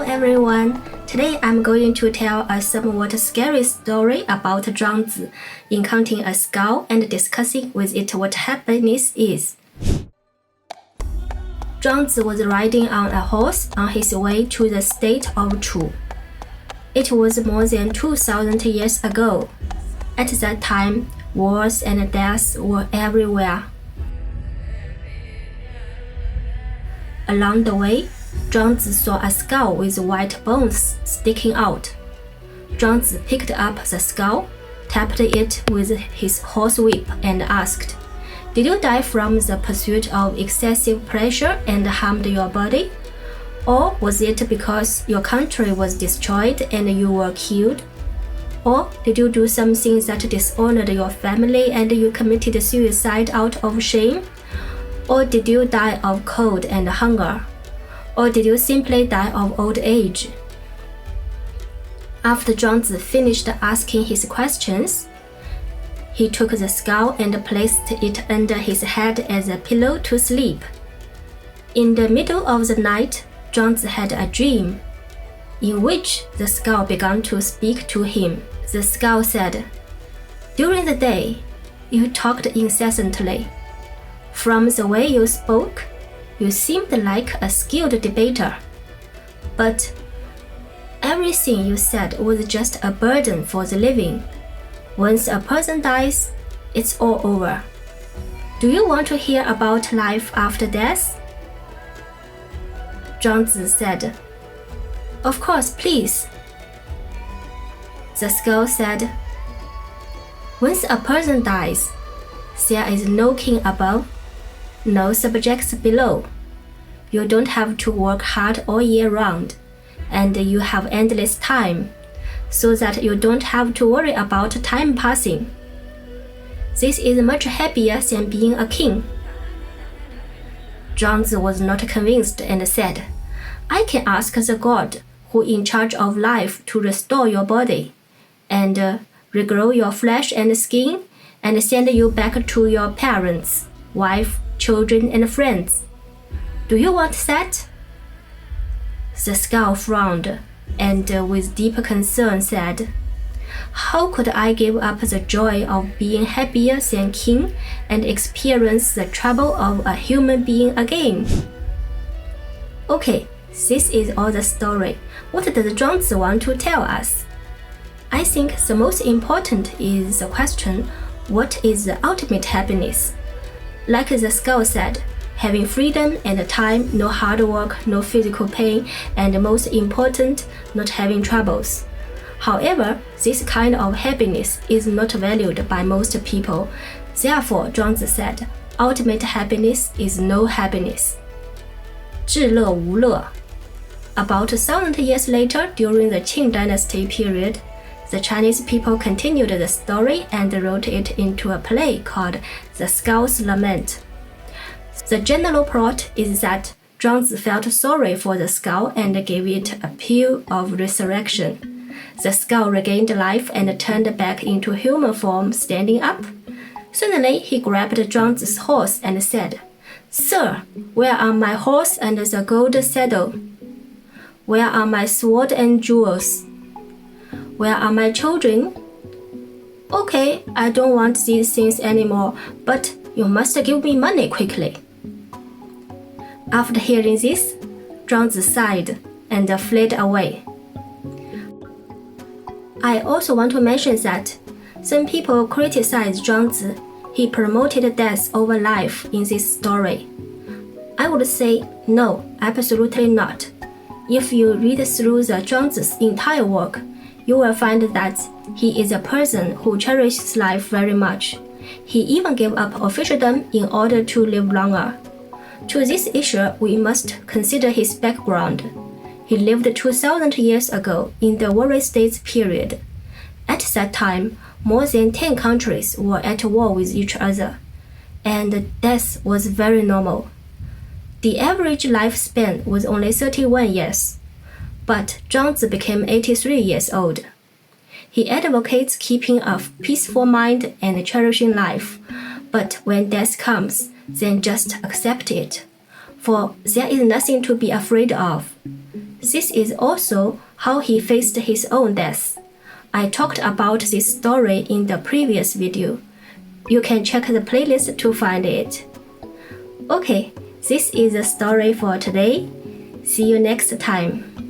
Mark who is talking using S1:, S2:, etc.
S1: Hello everyone! Today I'm going to tell a somewhat scary story about Zhuangzi encountering a skull and discussing with it what happiness is. Zhuangzi was riding on a horse on his way to the state of Chu. It was more than 2,000 years ago. At that time, wars and deaths were everywhere. Along the way, Zhuangzi saw a skull with white bones sticking out. Zhuangzi picked up the skull, tapped it with his horsewhip, and asked, "Did you die from the pursuit of excessive pleasure and harmed your body? Or was it because your country was destroyed and you were killed? Or did you do something that dishonored your family and you committed suicide out of shame? Or did you die of cold and hunger? Or did you simply die of old age?" After Zhuangzi finished asking his questions, he took the skull and placed it under his head as a pillow to sleep. In the middle of the night, Zhuangzi had a dream, in which the skull began to speak to him. The skull said, "During the day, you talked incessantly. From the way you spoke, you seemed like a skilled debater. But everything you said was just a burden for the living. Once a person dies, it's all over. Do you want to hear about life after death?" Zhuangzi said, "Of course, please." The skull said, "Once a person dies, there is no king above, no subjects below. You don't have to work hard all year round, and you have endless time, so that you don't have to worry about time passing. This is much happier than being a king." Zhuangzi was not convinced and said, "I can ask the god who in charge of life to restore your body, and regrow your flesh and skin, and send you back to your parents, wife, children, and friends. Do you want that?" The skull frowned and with deep concern said, "How could I give up the joy of being happier than king and experience the trouble of a human being again?" Okay, this is all the story. What does Zhuangzi want to tell us? I think the most important is the question, what is the ultimate happiness? Like the skull said, having freedom and time, no hard work, no physical pain, and most important, not having troubles. However, this kind of happiness is not valued by most people. Therefore, Zhuangzi said, ultimate happiness is no happiness. 至乐无乐. About 1,000 years later, during the Qing dynasty period, the Chinese people continued the story and wrote it into a play called The Skull's Lament. The general plot is that Zhuangzi felt sorry for the skull and gave it a pill of resurrection. The skull regained life and turned back into human form, standing up. Suddenly, he grabbed Zhuangzi's horse and said, "Sir, where are my horse and the gold saddle? Where are my sword and jewels? Where are my children? Okay, I don't want these things anymore, but you must give me money quickly." After hearing this, Zhuangzi sighed and fled away. I also want to mention that some people criticize Zhuangzi. He promoted death over life in this story. I would say no, absolutely not. If you read through the Zhuangzi's entire work, you will find that he is a person who cherishes life very much. He even gave up officialdom in order to live longer. To this issue, we must consider his background. He lived 2,000 years ago in the Warring States period. At that time, more than 10 countries were at war with each other, and death was very normal. The average lifespan was only 31 years. But Zhuangzi became 83 years old. He advocates keeping a peaceful mind and cherishing life, but when death comes, then just accept it, for there is nothing to be afraid of. This is also how he faced his own death. I talked about this story in the previous video. You can check the playlist to find it. Okay, this is the story for today. See you next time.